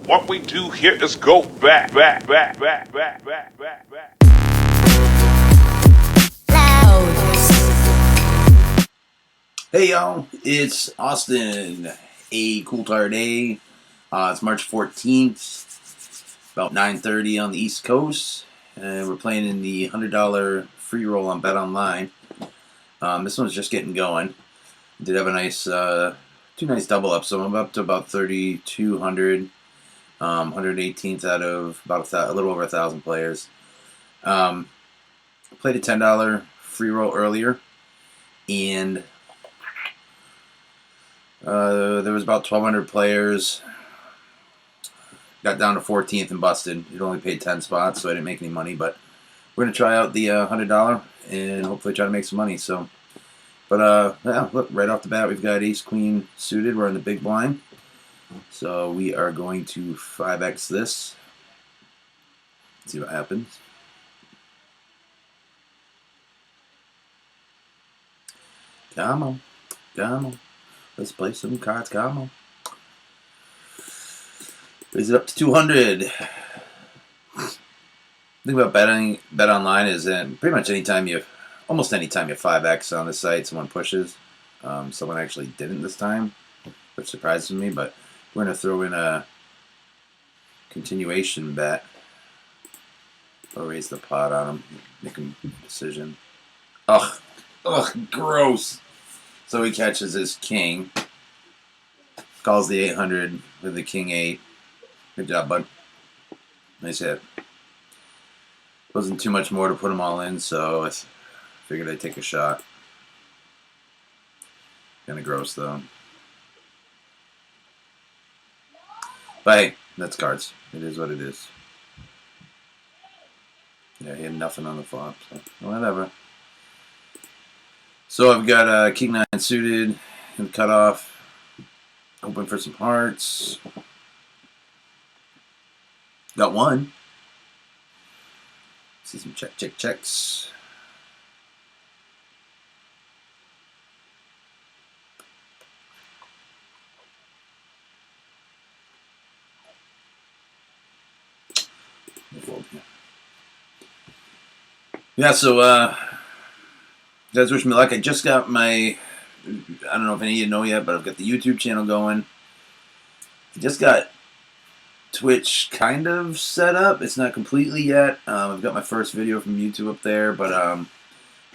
What we do here is go back. Hey y'all, it's Austin. A cool tired day. It's March 14th, about 9:30 on the East Coast, and we're playing in the $100 free roll on Bet Online. This one's just getting going. Did have a nice, two nice double ups, so I'm up to about 3,200, 118th out of about a little over 1,000 players. Played a $10 free roll earlier, and there was about 1,200 players. Got down to 14th and busted. It only paid 10 spots, so I didn't make any money. But we're gonna try out the $100 and hopefully try to make some money. So, but yeah, look, right off the bat, we've got Ace Queen suited. We're in the big blind, so we are going to 5x this. See what happens. Come on, come on. Let's play some cards. Come on. Raise it up to 200. The thing about bet online is that pretty much almost anytime you 5x on the site, someone pushes. Someone actually didn't this time, which surprises me, but we're going to throw in a continuation bet. Or raise the pot on him, make a decision. Ugh, gross. So he catches his king. Calls the 800 with the king 8. Good job, bud. Nice hit. Wasn't too much more to put them all in, so I figured I'd take a shot. Kinda gross, though. But hey, that's cards. It is what it is. Yeah, he had nothing on the flop, so whatever. So I've got king 9 suited in the cutoff. Hoping for some hearts. Got one. See some checks. Yeah, so you guys wish me luck. I just got I don't know if any of you know yet, but I've got the YouTube channel going. I just got Twitch kind of set up. It's not completely yet. I've got my first video from YouTube up there, but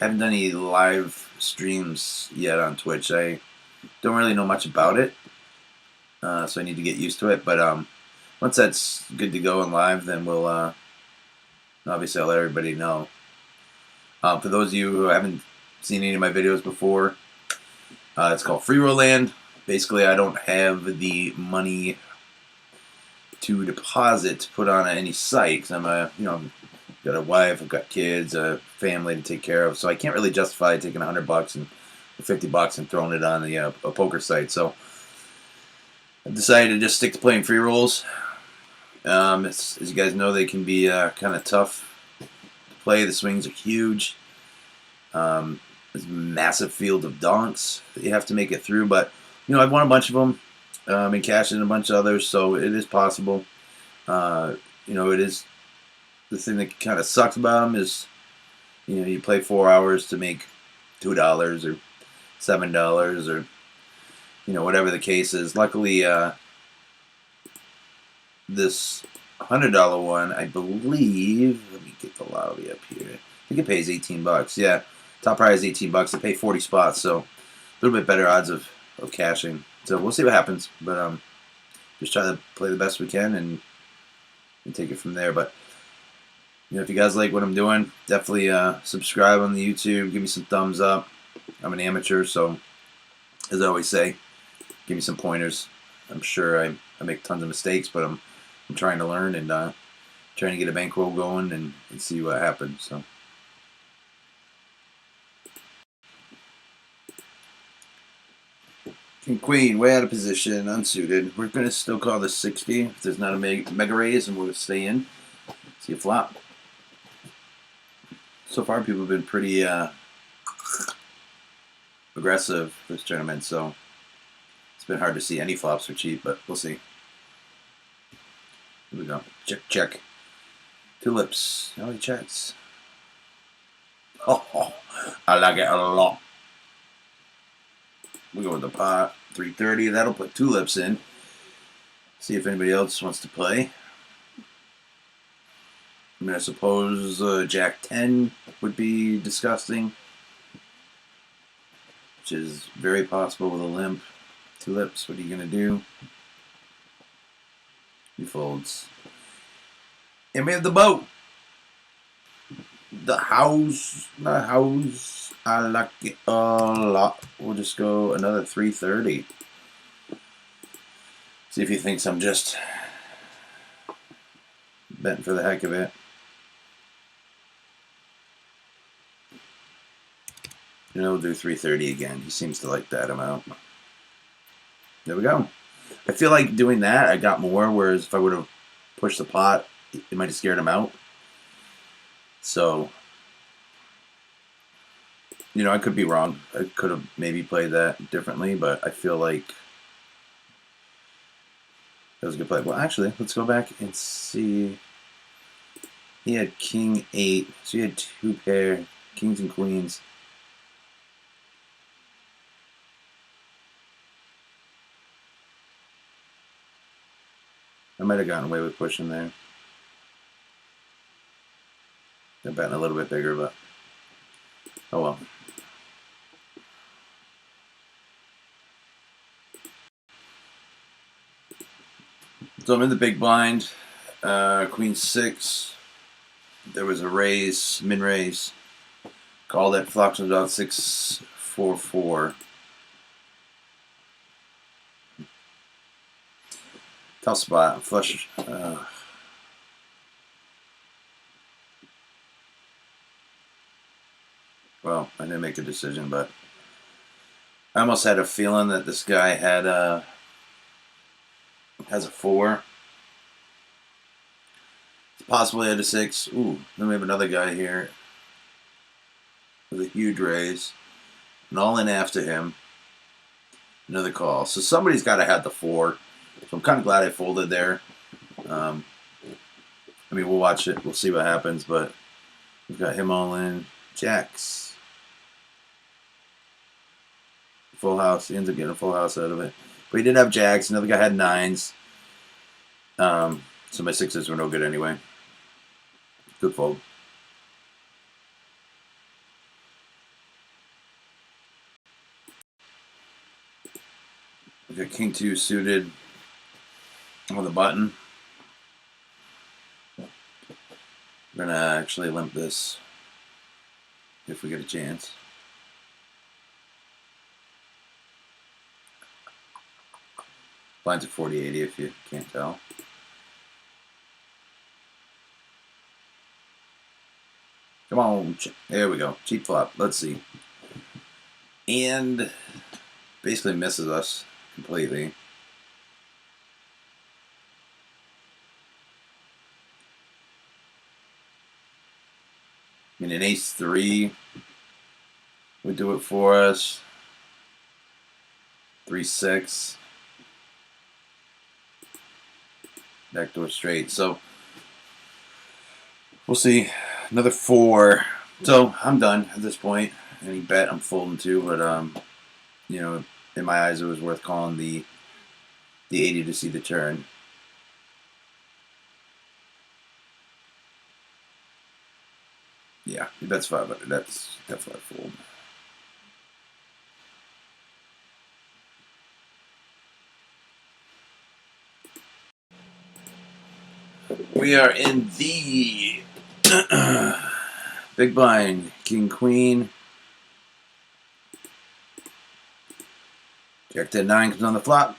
haven't done any live streams yet on Twitch. I don't really know much about it, so I need to get used to it. But once that's good to go and live, then we'll obviously I'll let everybody know. For those of you who haven't seen any of my videos before, it's called Freeroll Land. Basically, I don't have the money to deposit to put on any site because I've got a wife, I've got kids, a family to take care of, so I can't really justify taking $100 and $50 and throwing it on a poker site. So I've decided to just stick to playing free rolls. As you guys know, they can be kind of tough to play. The swings are huge. There's a massive field of donks that you have to make it through, but I've won a bunch of them. And cashed in a bunch of others, so it is possible. It is the thing that kind of sucks about them is, you play 4 hours to make $2 or $7 or, whatever the case is. Luckily, this $100 one, I believe. Let me get the lobby up here. I think it pays $18. Yeah, top prize is $18. They pay 40 spots, so a little bit better odds of cashing. So we'll see what happens, but just try to play the best we can and take it from there. But if you guys like what I'm doing, definitely subscribe on the YouTube. Give me some thumbs up. I'm an amateur, so as I always say, give me some pointers. I'm sure I make tons of mistakes, but I'm trying to learn and trying to get a bankroll going and see what happens. So. King Queen, way out of position, unsuited. We're going to still call this 60 if there's not a mega raise, and we'll stay in. See a flop. So far, people have been pretty aggressive this tournament, so it's been hard to see any flops for cheap, but we'll see. Here we go. Check, check. Tulips. Oh, he checks. Oh, I like it a lot. We go with the pot. 330. That'll put tulips in. See if anybody else wants to play. I mean, I suppose Jack 10 would be disgusting, which is very possible with a limp. Tulips, what are you going to do? He folds. And we have the boat. The house. I like it a lot. We'll just go another 330. See if he thinks I'm just betting for the heck of it. And we'll do 330 again. He seems to like that amount. There we go. I feel like doing that, I got more, whereas if I would have pushed the pot, it might have scared him out. So, you know, I could be wrong. I could have maybe played that differently, but I feel like that was a good play. Well, actually, let's go back and see. He had king 8, so he had 2 pair, kings and queens. I might have gotten away with pushing there. I'm betting a little bit bigger, but oh well. So I'm in the big blind. Queen 6. There was a raise, min raise. Call that flop was about 6-4-4. Tough spot. Flush. Well, I didn't make a decision, but I almost had a feeling that this guy had has a 4. It's possibly had a 6. Ooh, then we have another guy here with a huge raise. And all in after him. Another call. So somebody's got to have the 4. So I'm kind of glad I folded there. I mean, we'll watch it. We'll see what happens. But we've got him all in. Jacks. Full house. He ends up getting a full house out of it. But he did have jacks. Another guy had 9s. So my 6s were no good anyway. Good fold. We got king 2 suited on the button. We're gonna actually limp this if we get a chance. Blinds at 40-80 if you can't tell. Come on, there we go. Cheap flop. Let's see. And basically misses us completely. I mean, an ace-3 would do it for us. 3-6. Backdoor straight. So we'll see. Another 4. So I'm done at this point. Any bet I'm folding to, but you know, in my eyes, it was worth calling the 80 to see the turn. Yeah, he bets 500. That's definitely a fold. We are in the big blind. King, queen. Jack 10-9 comes on the flop.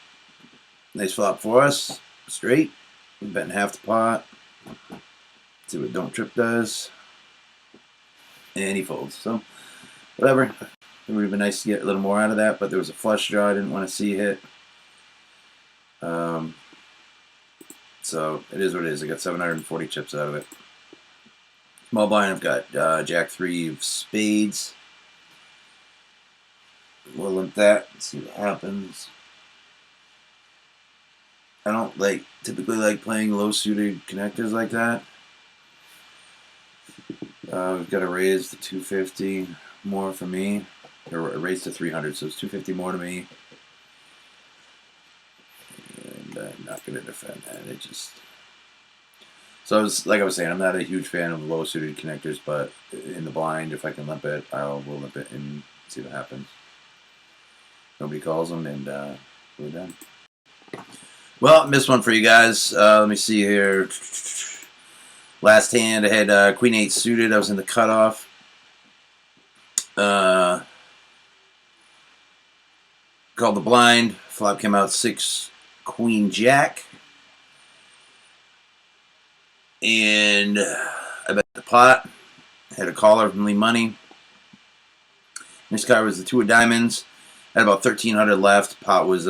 Nice flop for us. Straight. We're betting half the pot. See what don't trip does. And he folds. So, whatever. It would have been nice to get a little more out of that, but there was a flush draw I didn't want to see hit. So, it is what it is. I got 740 chips out of it. Small blind, I've got Jack 3 of spades. We'll limp that and see what happens. I don't typically like playing low suited connectors like that. We've got to raise to 250 more for me. Or raise to 300, so it's 250 more to me. And I'm not going to defend that. It just... So like I was saying, I'm not a huge fan of low suited connectors, but in the blind, if I can limp it, will limp it and see what happens. Nobody calls them, and we're done. Well, missed one for you guys. Let me see here. Last hand, I had Queen 8 suited. I was in the cutoff. Called the blind. Flop came out 6 Queen Jack. And I bet the pot. Had a caller from Lee Money. Next card was the 2 of diamonds. Had about 1,300 left. Pot was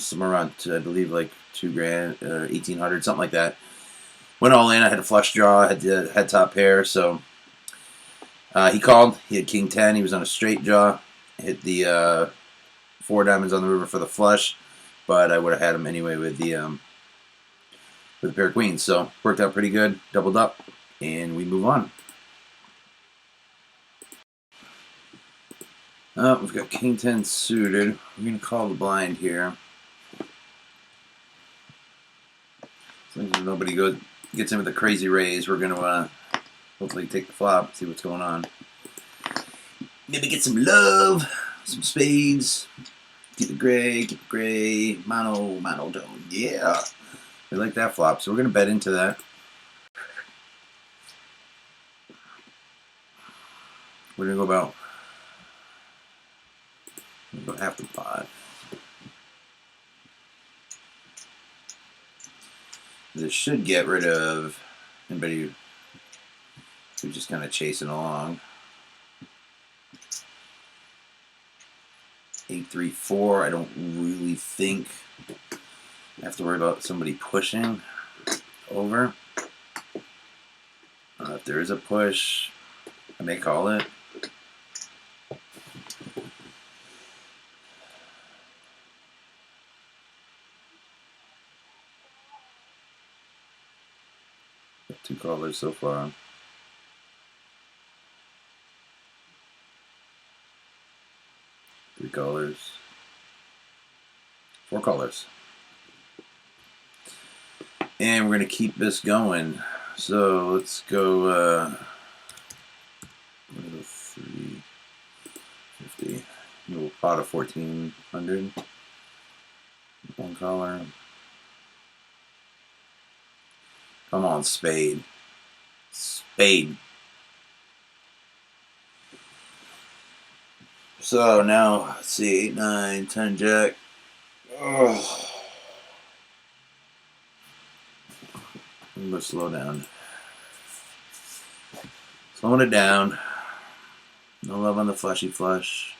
somewhere around, I believe, like $2,000, 1,800, something like that. Went all in. I had a flush draw. I had the head top pair. So he called. He had King 10. He was on a straight draw. Hit the 4 diamonds on the river for the flush, but I would have had him anyway with the pair of queens. So worked out pretty good. Doubled up, and we move on. We've got King 10 suited. We're going to call the blind here. As long as nobody gets in with a crazy raise, we're going to hopefully take the flop, see what's going on. Maybe get some love, some spades. Keep it gray, mono, dome. Yeah. We like that flop, so we're going to bet into that. We're going to go about... About half the pot. This should get rid of anybody who's just kind of chasing along. 8-3-4. I don't really think I have to worry about somebody pushing over. If there is a push, I may call it. Got 2 callers so far. Three callers. 4 callers. And we're going to keep this going. So let's go 350. Little pot of 1,400. 1 caller. Come on, spade. Spade. So now, let's see, 8, 9, 10 jack. Oh. I'm going to slow down. Slowing it down. No love on the flushy flush.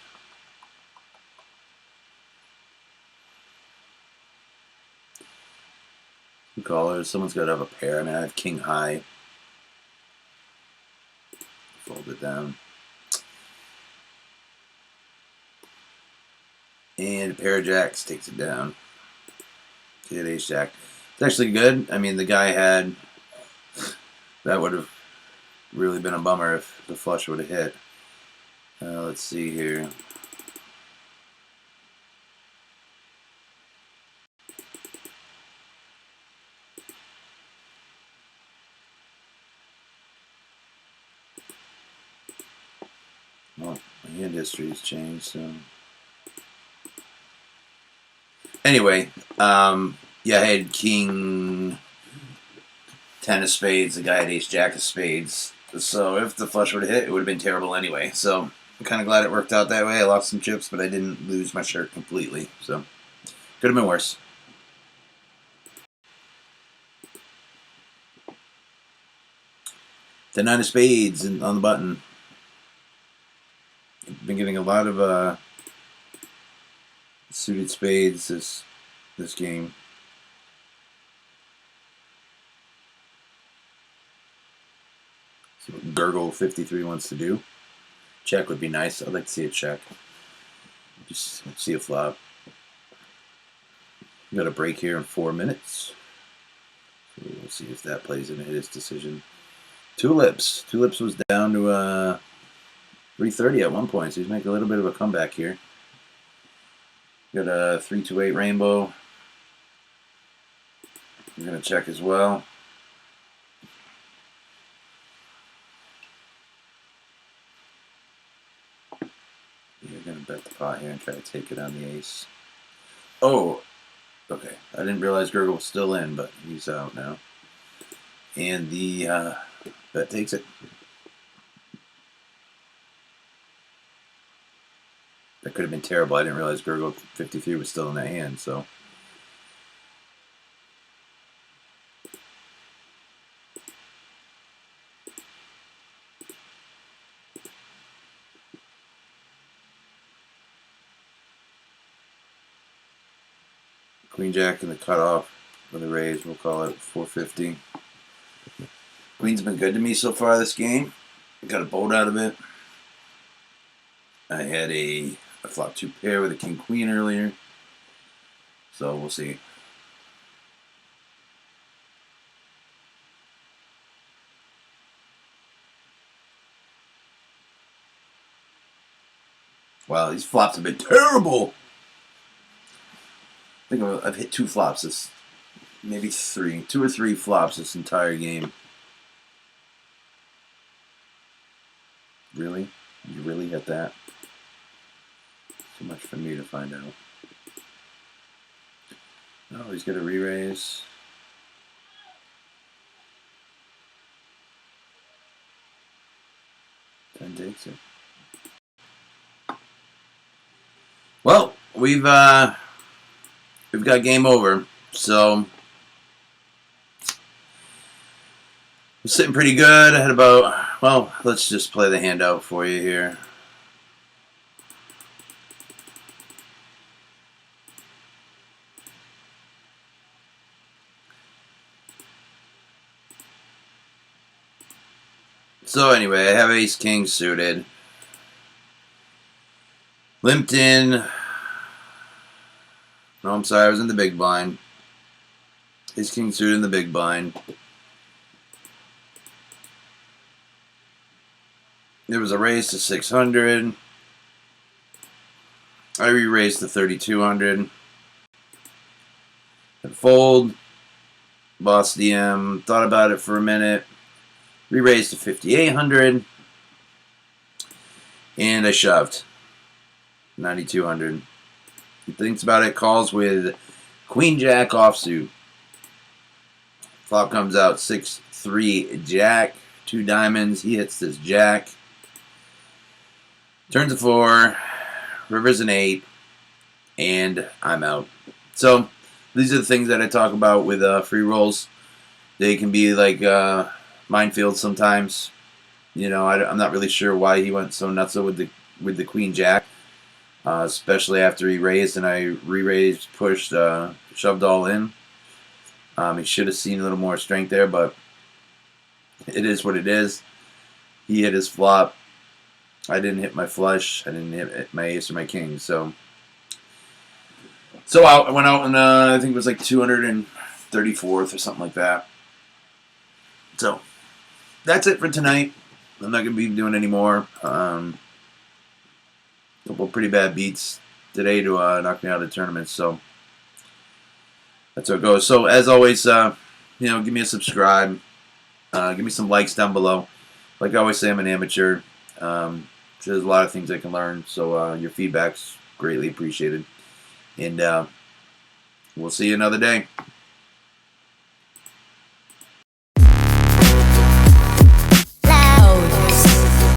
Callers. Someone's got to have a pair. I mean, I have king high. Fold it down. And a pair of jacks takes it down. Hit ace jack. It's actually good. I mean, the guy had... That would have really been a bummer if the flush would have hit. Let's see here. Well, my hand history has changed, so... Anyway, yeah, I had king 10 of spades. The guy had ace jack of spades. So if the flush would have hit, it would have been terrible anyway. So I'm kind of glad it worked out that way. I lost some chips, but I didn't lose my shirt completely. So could have been worse. The 9 of spades on the button. I've been getting a lot of suited spades this game. See what Gurgle 53 wants to do. Check would be nice. I'd like to see a check. Just see a flop. We got a break here in 4 minutes. So we'll see if that plays into his decision. Tulips. Tulips was down to 330 at one point, so he's making a little bit of a comeback here. Got a 328 rainbow. I'm going to check as well. You're going to bet the pot here and try to take it on the ace. Oh, okay. I didn't realize Gurgle was still in, but he's out now. And the bet takes it. That could have been terrible. I didn't realize Gurgle 53 was still in that hand, so. Queen Jack in the cutoff with a raise. We'll call it 450. Queen's been good to me so far this game. Got a bolt out of it. I had a flop 2 pair with a king queen earlier. So we'll see. Wow, these flops have been terrible. I think I've hit 2 flops this, maybe 3, 2 or 3 flops this entire game. Really? You really hit that? Too much for me to find out. No, he's got a re-raise. Ten takes it. Well, we've got game over, so I'm sitting pretty good. I had about, well, let's just play the handout for you here. So anyway, I have ace king suited. Limped in. No, I'm sorry, I was in the big blind. Ace king suited in the big blind. There was a raise to 600. I re-raised to 3,200. And fold. Boss DM. Thought about it for a minute. Re-raised to 5,800. And I shoved. 9,200. He thinks about it, calls with Queen Jack offsuit. Flop comes out 6-3 Jack. 2 diamonds. He hits this Jack. Turns a 4. River's an 8. And I'm out. So, these are the things that I talk about with free rolls. They can be like minefields sometimes. You know, I'm not really sure why he went so nuts with the Queen Jack. Especially after he raised and I re-raised, pushed, shoved all in. He should have seen a little more strength there, but it is what it is. He hit his flop. I didn't hit my flush. I didn't hit my ace or my king. So I went out and I think it was like 234th or something like that. So that's it for tonight. I'm not going to be doing any more. Couple pretty bad beats today to knock me out of the tournament. So that's how it goes. So as always, give me a subscribe. Give me some likes down below. Like I always say, I'm an amateur. There's a lot of things I can learn. So your feedback's greatly appreciated. And we'll see you another day.